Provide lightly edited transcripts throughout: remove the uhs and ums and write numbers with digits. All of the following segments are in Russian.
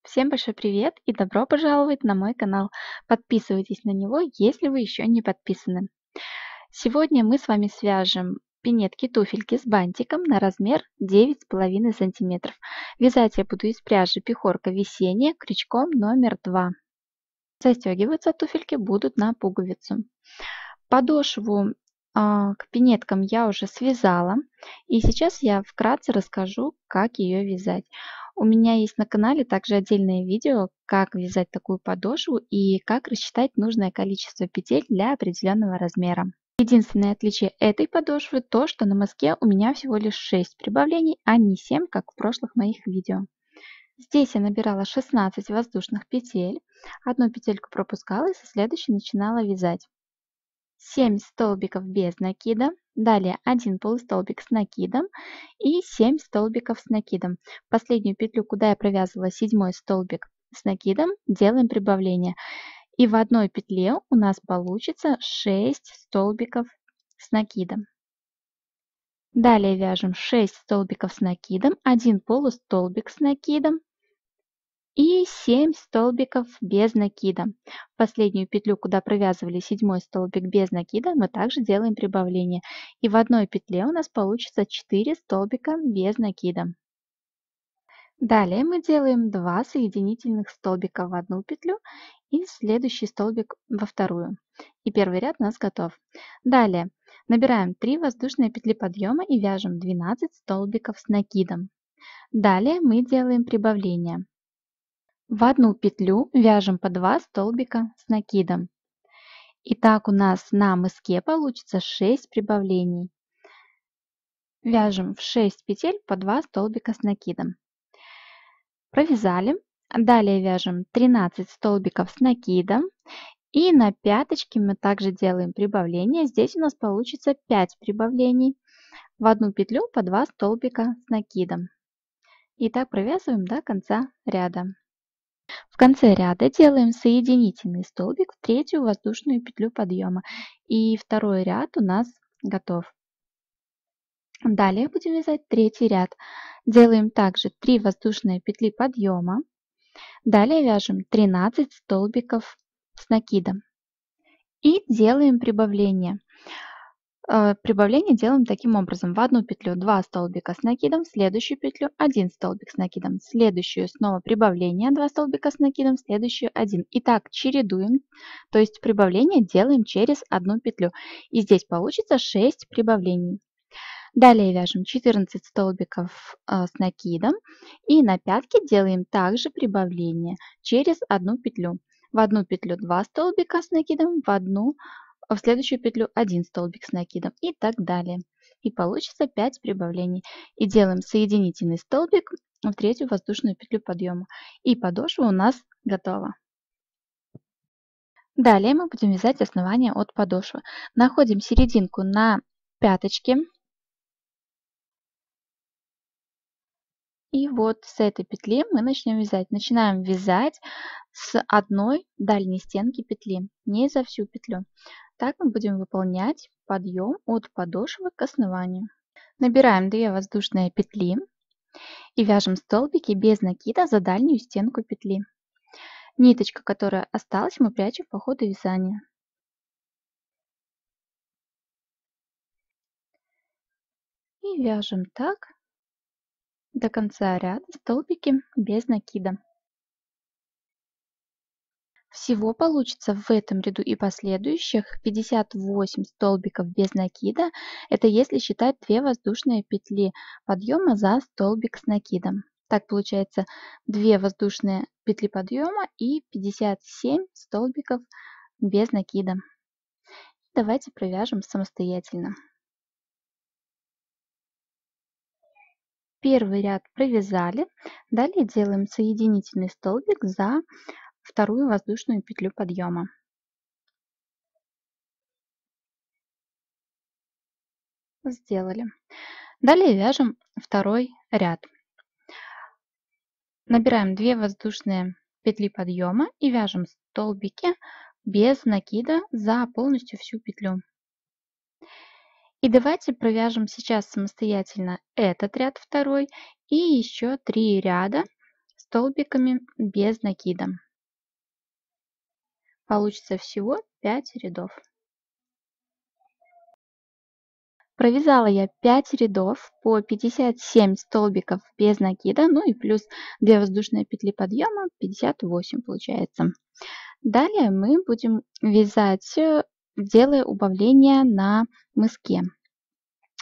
Всем большой привет и добро пожаловать на мой канал. Подписывайтесь на него, если вы еще не подписаны. Сегодня мы с вами свяжем пинетки-туфельки с бантиком на размер 9,5 см. Вязать я буду из пряжи пехорка весенняя крючком номер 2. Застегиваться туфельки будут на пуговицу. Подошву к пинеткам я уже связала, и сейчас я вкратце расскажу, как ее вязать. У меня есть на канале также отдельное видео, как вязать такую подошву и как рассчитать нужное количество петель для определенного размера. Единственное отличие этой подошвы то, что на мазке у меня всего лишь 6 прибавлений, а не 7, как в прошлых моих видео. Здесь я набирала 16 воздушных петель, одну петельку пропускала и со следующей начинала вязать. 7 столбиков без накида, далее 1 полустолбик с накидом и 7 столбиков с накидом. Последнюю петлю, куда я провязывала 7 столбик с накидом, делаем прибавление. И в одной петле у нас получится 6 столбиков с накидом. Далее вяжем 6 столбиков с накидом, 1 полустолбик с накидом и 7 столбиков без накида. Последнюю петлю, куда провязывали 7 столбик без накида, мы также делаем прибавление. И в одной петле у нас получится 4 столбика без накида. Далее мы делаем 2 соединительных столбика в одну петлю и следующий столбик во вторую. И первый ряд у нас готов. Далее набираем 3 воздушные петли подъема и вяжем 12 столбиков с накидом. Далее мы делаем прибавление. В одну петлю вяжем по 2 столбика с накидом. Итак, у нас на мыске получится 6 прибавлений. Вяжем в 6 петель по 2 столбика с накидом. Провязали. Далее вяжем 13 столбиков с накидом. И на пяточке мы также делаем прибавление. Здесь у нас получится 5 прибавлений. В одну петлю по 2 столбика с накидом. И так провязываем до конца ряда. В конце ряда делаем соединительный столбик в третью воздушную петлю подъема. И второй ряд у нас готов. Далее будем вязать третий ряд. Делаем также 3 воздушные петли подъема. Далее вяжем 13 столбиков с накидом. И делаем прибавление. Прибавление делаем таким образом. В одну петлю 2 столбика с накидом, в следующую петлю 1 столбик с накидом, в следующую снова прибавление 2 столбика с накидом, в следующую 1. И так чередуем, то есть прибавление делаем через одну петлю. И здесь получится 6 прибавлений. Далее вяжем 14 столбиков с накидом и на пятке делаем также прибавление через одну петлю. В одну петлю 2 столбика с накидом, в следующую петлю 1 столбик с накидом и так далее. И получится 5 прибавлений. И делаем соединительный столбик в третью воздушную петлю подъема. И подошва у нас готова. Далее мы будем вязать основание от подошвы. Находим серединку на пяточке. И вот с этой петли мы начнем вязать. Начинаем вязать с одной дальней стенки петли, не за всю петлю. Так мы будем выполнять подъем от подошвы к основанию. Набираем 2 воздушные петли и вяжем столбики без накида за дальнюю стенку петли. Ниточка, которая осталась, мы прячем по ходу вязания. И вяжем так до конца ряда столбики без накида. Всего получится в этом ряду и последующих 58 столбиков без накида. Это если считать 2 воздушные петли подъема за столбик с накидом. Так получается 2 воздушные петли подъема и 57 столбиков без накида. Давайте провяжем самостоятельно. Первый ряд провязали. Далее делаем соединительный столбик за вторую воздушную петлю подъема. Сделали. Далее вяжем второй ряд. Набираем 2 воздушные петли подъема и вяжем столбики без накида за полностью всю петлю. И давайте провяжем сейчас самостоятельно этот ряд второй и еще 3 ряда столбиками без накида. Получится всего 5 рядов. Провязала я 5 рядов по 57 столбиков без накида, ну и плюс 2 воздушные петли подъема, 58 получается. Далее мы будем вязать, делая убавление на мыске.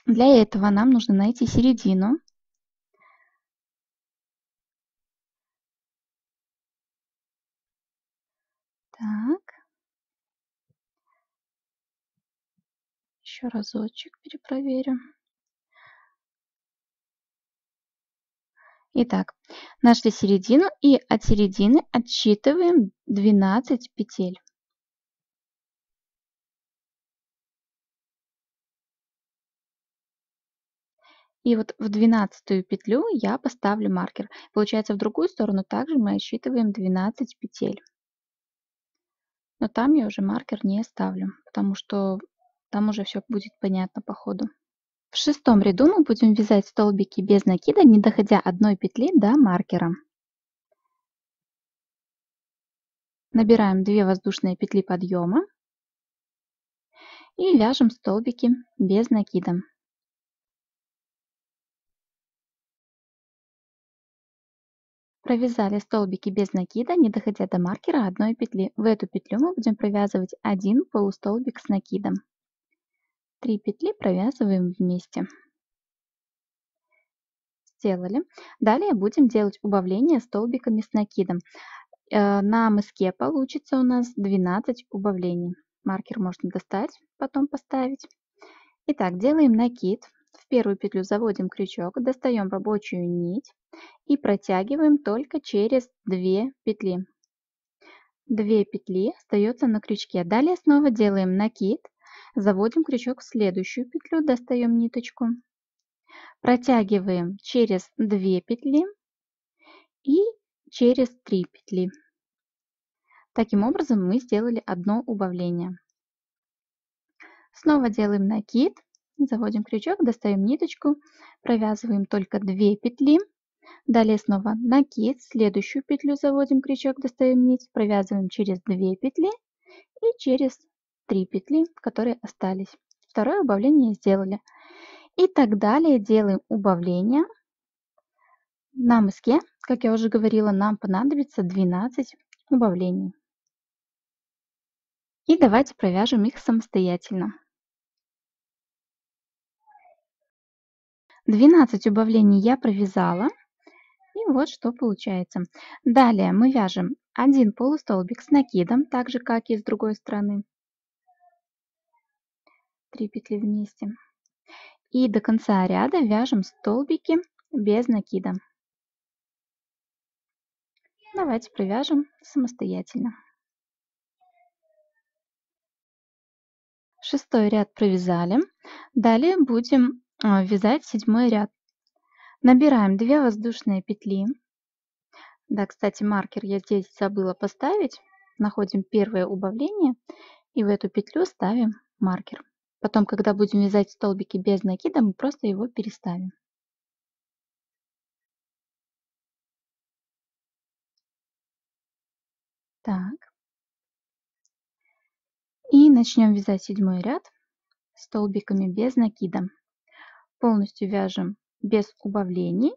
Для этого нам нужно найти середину. Так. Еще разочек перепроверю. Итак, нашли середину и от середины отсчитываем 12 петель. И вот в 12-ю петлю я поставлю маркер. Получается, в другую сторону также мы отсчитываем 12 петель. Но там я уже маркер не ставлю, потому что там уже все будет понятно по ходу. В 6-м ряду мы будем вязать столбики без накида, не доходя одной петли до маркера. Набираем 2 воздушные петли подъема и вяжем столбики без накида. Провязали столбики без накида, не доходя до маркера одной петли. В эту петлю мы будем провязывать один полустолбик с накидом. 3 петли провязываем вместе. Сделали. Далее будем делать убавление столбиками с накидом. На мыске получится у нас 12 убавлений. Маркер можно достать, потом поставить. Итак, делаем накид. В первую петлю заводим крючок, достаем рабочую нить и протягиваем только через 2 петли. 2 петли остается на крючке. Далее снова делаем накид, заводим крючок в следующую петлю, достаем ниточку, протягиваем через 2 петли и через 3 петли. Таким образом мы сделали одно убавление. Снова делаем накид, заводим крючок, достаем ниточку, провязываем только 2 петли. Далее снова накид, следующую петлю заводим крючок, достаем нить, провязываем через 2 петли и через 3 петли, которые остались. Второе убавление сделали. И так далее делаем убавления. На мыске, как я уже говорила, нам понадобится 12 убавлений. И давайте провяжем их самостоятельно. 12 убавлений я провязала. И вот что получается. Далее мы вяжем один полустолбик с накидом, так же как и с другой стороны. 3 петли вместе. И до конца ряда вяжем столбики без накида. Давайте провяжем самостоятельно. 6-й ряд провязали. Далее будем вязать 7-й ряд. Набираем 2 воздушные петли. Да, кстати, маркер я здесь забыла поставить. Находим первое убавление и в эту петлю ставим маркер. Потом, когда будем вязать столбики без накида, мы просто его переставим. Так. И начнем вязать 7-й ряд столбиками без накида. Полностью вяжем без убавлений.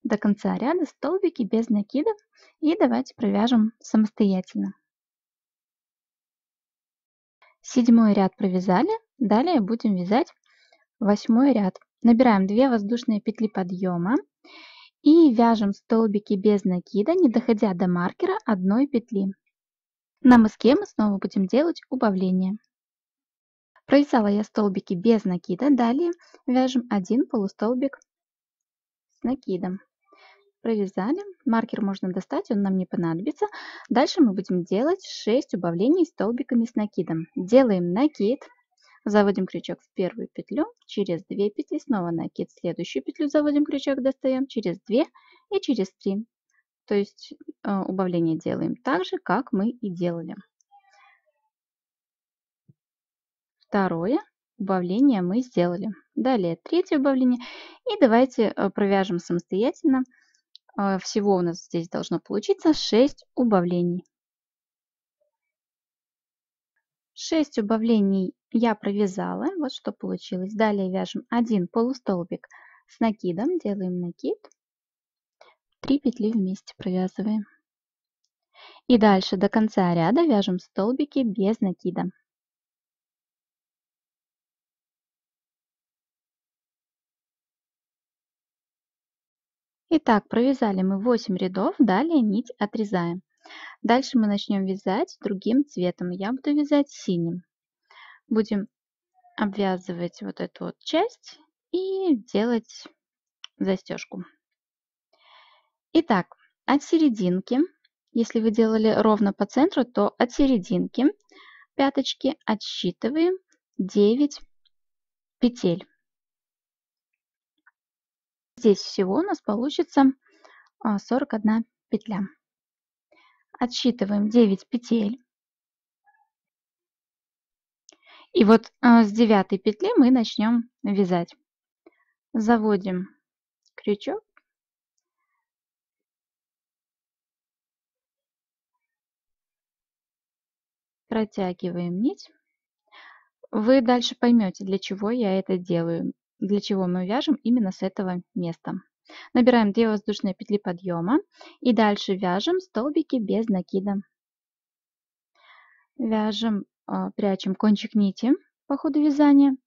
До конца ряда столбики без накида. И давайте провяжем самостоятельно. 7-й ряд провязали. Далее будем вязать 8-й ряд. Набираем 2 воздушные петли подъема и вяжем столбики без накида, не доходя до маркера одной петли. На мыске мы снова будем делать убавление. Провязала я столбики без накида. Далее вяжем один полустолбик с накидом. Провязали. Маркер можно достать, он нам не понадобится. Дальше мы будем делать 6 убавлений столбиками с накидом. Делаем накид. Заводим крючок в первую петлю, через 2 петли, снова накид, в следующую петлю заводим крючок, достаем через 2 и через 3. То есть убавление делаем так же, как мы и делали. Второе убавление мы сделали. Далее третье убавление. И давайте провяжем самостоятельно Всего у нас здесь должно получиться 6 убавлений. 6 убавлений я провязала. Вот что получилось. Далее вяжем 1 полустолбик с накидом. Делаем накид. 3 петли вместе провязываем. И дальше до конца ряда вяжем столбики без накида. Итак, провязали мы 8 рядов, далее нить отрезаем. Дальше мы начнем вязать другим цветом. Я буду вязать синим. Будем обвязывать вот эту вот часть и делать застежку. Итак, от серединки, если вы делали ровно по центру, то от серединки пяточки отсчитываем 9 петель. Здесь всего у нас получится 41 петля. Отсчитываем 9 петель. И вот с 9 петли мы начнем вязать. Заводим крючок. Протягиваем нить. Вы дальше поймете, для чего я это делаю, для чего мы вяжем именно с этого места. Набираем 2 воздушные петли подъема и дальше вяжем столбики без накида. Вяжем, прячем кончик нити по ходу вязания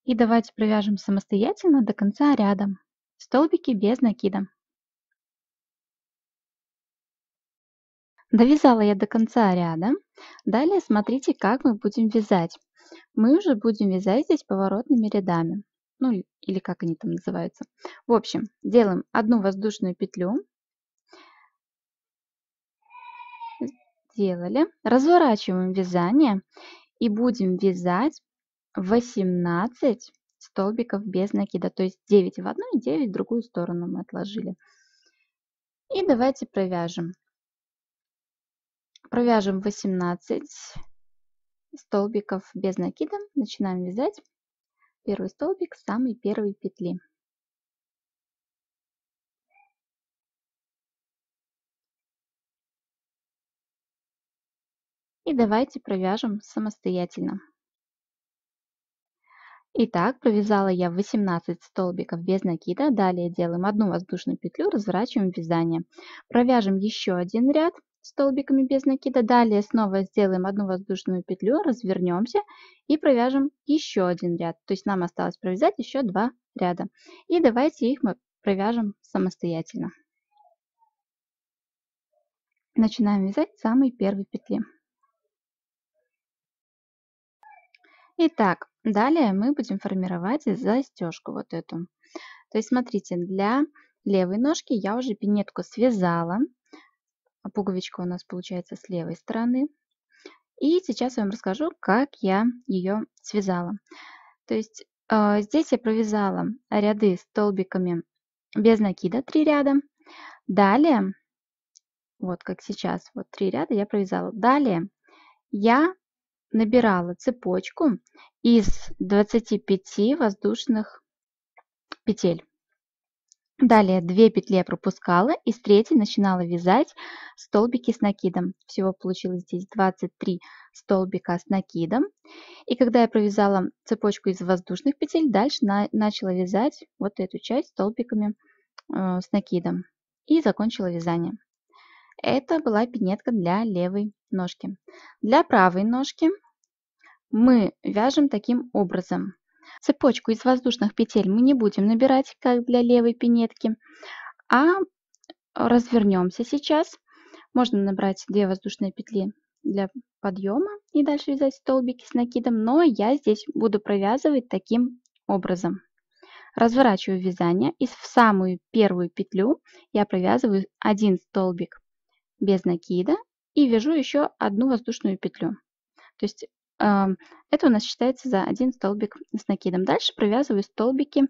и давайте провяжем самостоятельно до конца ряда. Столбики без накида. Довязала я до конца ряда. Далее смотрите, как мы будем вязать. Мы уже будем вязать здесь поворотными рядами. Ну или как они там называются. В общем, делаем одну воздушную петлю. Сделали. Разворачиваем вязание и будем вязать 18 столбиков без накида. То есть 9 в одну и 9 в другую сторону мы отложили. И давайте провяжем. Провяжем 18 столбиков без накида. Начинаем вязать первый столбик с самой первой петли. И давайте провяжем самостоятельно. Итак, провязала я 18 столбиков без накида. Далее делаем одну воздушную петлю, разворачиваем вязание. Провяжем еще один ряд столбиками без накида. Далее снова сделаем одну воздушную петлю, развернемся и провяжем еще один ряд. То есть нам осталось провязать еще 2 ряда. И давайте их мы провяжем самостоятельно. Начинаем вязать с самой первой петли. Итак, далее мы будем формировать застежку вот эту. То есть смотрите, для левой ножки я уже пинетку связала. Пуговичка у нас получается с левой стороны. И сейчас я вам расскажу, как я ее связала. То есть здесь я провязала ряды столбиками без накида, 3 ряда. Далее, вот как сейчас, вот 3 ряда я провязала. Далее я набирала цепочку из 25 воздушных петель. Далее 2 петли я пропускала и с третьей начинала вязать столбики с накидом. Всего получилось здесь 23 столбика с накидом. И когда я провязала цепочку из воздушных петель, дальше начала вязать вот эту часть столбиками с накидом. И закончила вязание. Это была пинетка для левой ножки. Для правой ножки мы вяжем таким образом. Цепочку из воздушных петель мы не будем набирать, как для левой пинетки, а развернемся сейчас. Можно набрать 2 воздушные петли для подъема и дальше вязать столбики с накидом, но я здесь буду провязывать таким образом. Разворачиваю вязание и в самую первую петлю я провязываю 1 столбик без накида и вяжу еще 1 воздушную петлю. То есть это у нас считается за 1 столбик с накидом. Дальше провязываю столбики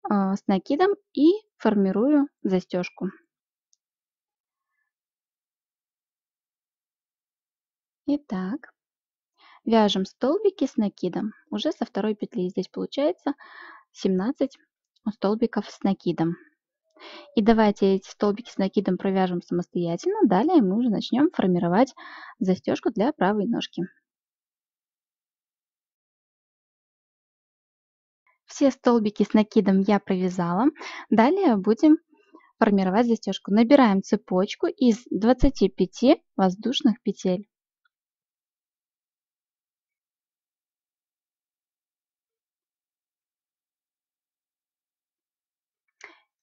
с накидом и формирую застежку. Итак, вяжем столбики с накидом. Уже со второй петли здесь получается 17 столбиков с накидом. И давайте эти столбики с накидом провяжем самостоятельно. Далее мы уже начнем формировать застежку для правой ножки. Все столбики с накидом я провязала. Далее будем формировать застежку. Набираем цепочку из 25 воздушных петель.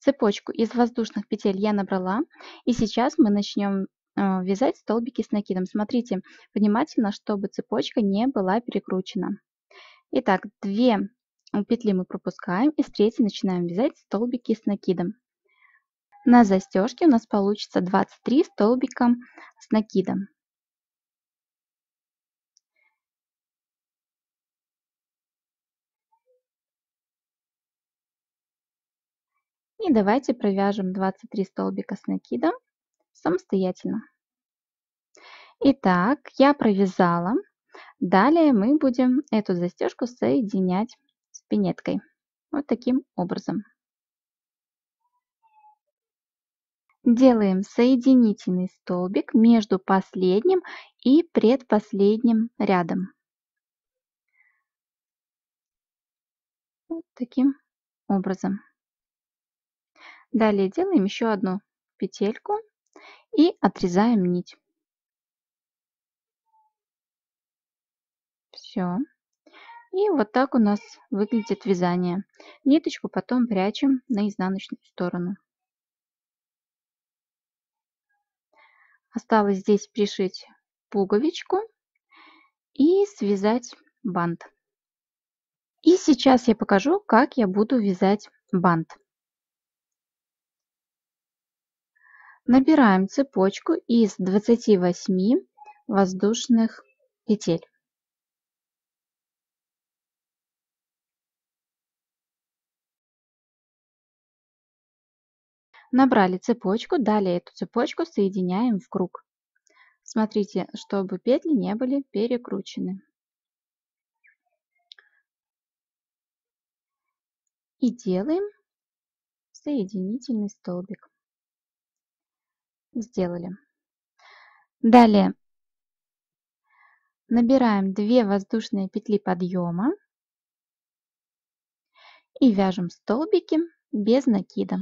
Цепочку из воздушных петель я набрала, и сейчас мы начнем вязать столбики с накидом. Смотрите внимательно, чтобы цепочка не была перекручена. Итак, 2 петли мы пропускаем, и с третьей начинаем вязать столбики с накидом. На застежке у нас получится 23 столбика с накидом. И давайте провяжем 23 столбика с накидом самостоятельно. Итак, я провязала. Далее мы будем эту застежку соединять с пинеткой. Вот таким образом. Делаем соединительный столбик между последним и предпоследним рядом. Вот таким образом. Далее делаем еще одну петельку и отрезаем нить. Все. И вот так у нас выглядит вязание. Ниточку потом прячем на изнаночную сторону. Осталось здесь пришить пуговичку и связать бант. И сейчас я покажу, как я буду вязать бант. Набираем цепочку из 28 воздушных петель. Набрали цепочку, далее эту цепочку соединяем в круг. Смотрите, чтобы петли не были перекручены. И делаем соединительный столбик. Сделали. Далее набираем 2 воздушные петли подъема и вяжем столбики без накида.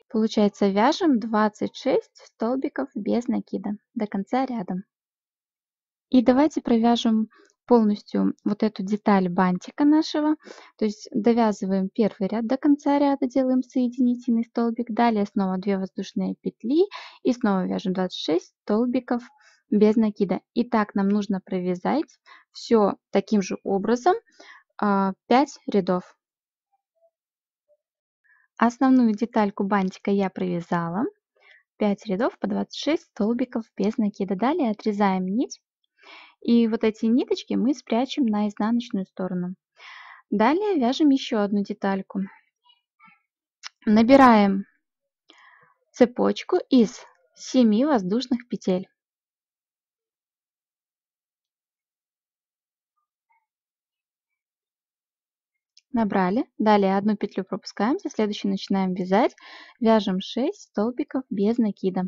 Получается, вяжем 26 столбиков без накида до конца ряда. И давайте провяжем полностью вот эту деталь бантика нашего. То есть довязываем первый ряд до конца ряда, делаем соединительный столбик. Далее снова 2 воздушные петли и снова вяжем 26 столбиков без накида. И так нам нужно провязать все таким же образом 5 рядов. Основную детальку бантика я провязала. 5 рядов по 26 столбиков без накида. Далее отрезаем нить. И вот эти ниточки мы спрячем на изнаночную сторону. Далее вяжем еще одну детальку. Набираем цепочку из 7 воздушных петель. Набрали. Далее одну петлю пропускаем, со следующей начинаем вязать. Вяжем 6 столбиков без накида.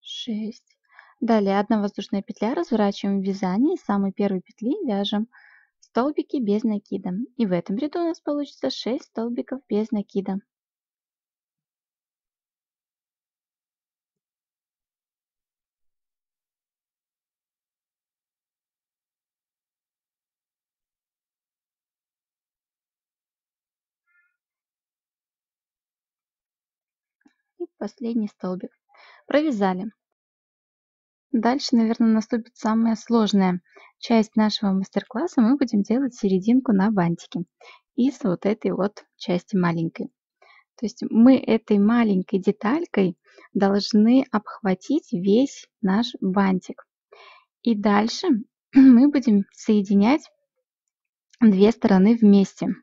Шесть. Далее 1 воздушная петля, разворачиваем в вязание, с самой первой петли вяжем столбики без накида. И в этом ряду у нас получится 6 столбиков без накида. И последний столбик. Провязали. Дальше, наверное, наступит самая сложная часть нашего мастер-класса. Мы будем делать серединку на бантике из вот этой вот части маленькой. То есть мы этой маленькой деталькой должны обхватить весь наш бантик. И дальше мы будем соединять 2 стороны вместе.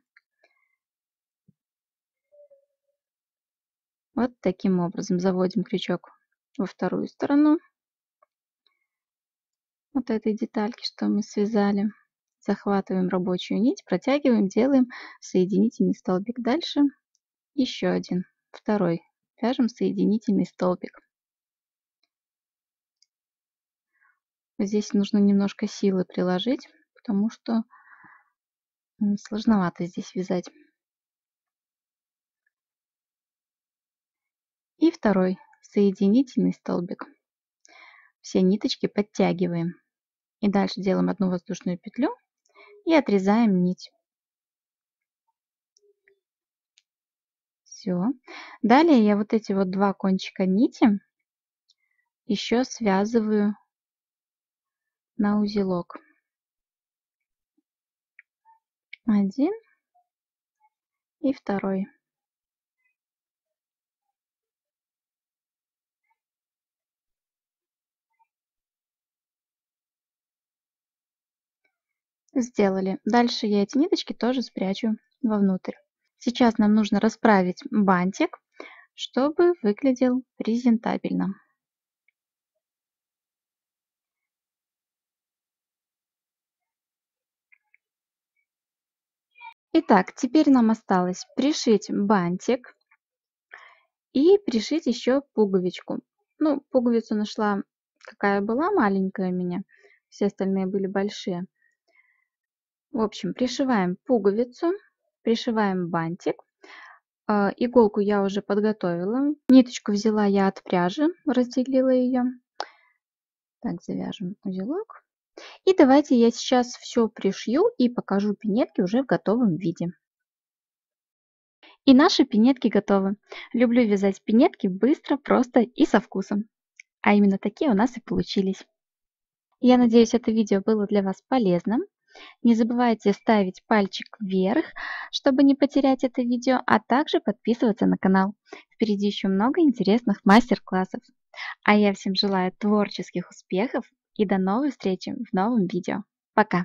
Вот таким образом заводим крючок во вторую сторону вот этой детальки, что мы связали. Захватываем рабочую нить, протягиваем, делаем соединительный столбик. Дальше еще один, второй. Вяжем соединительный столбик. Здесь нужно немножко силы приложить, потому что сложновато здесь вязать. И второй соединительный столбик. Все ниточки подтягиваем. И дальше делаем одну воздушную петлю и отрезаем нить. Все. Далее я вот эти вот два кончика нити еще связываю на узелок. Один и второй. Сделали. Дальше я эти ниточки тоже спрячу вовнутрь. Сейчас нам нужно расправить бантик, чтобы выглядел презентабельно. Итак, теперь нам осталось пришить бантик и пришить еще пуговичку. Ну, пуговицу нашла, какая была, маленькая у меня. Все остальные были большие. В общем, пришиваем пуговицу, пришиваем бантик. Иголку я уже подготовила. Ниточку взяла я от пряжи, разделила ее. Так, завяжем узелок. И давайте я сейчас все пришью и покажу пинетки уже в готовом виде. И наши пинетки готовы. Люблю вязать пинетки быстро, просто и со вкусом. А именно такие у нас и получились. Я надеюсь, это видео было для вас полезным. Не забывайте ставить пальчик вверх, чтобы не потерять это видео, а также подписываться на канал. Впереди еще много интересных мастер-классов. А я всем желаю творческих успехов и до новой встречи в новом видео. Пока!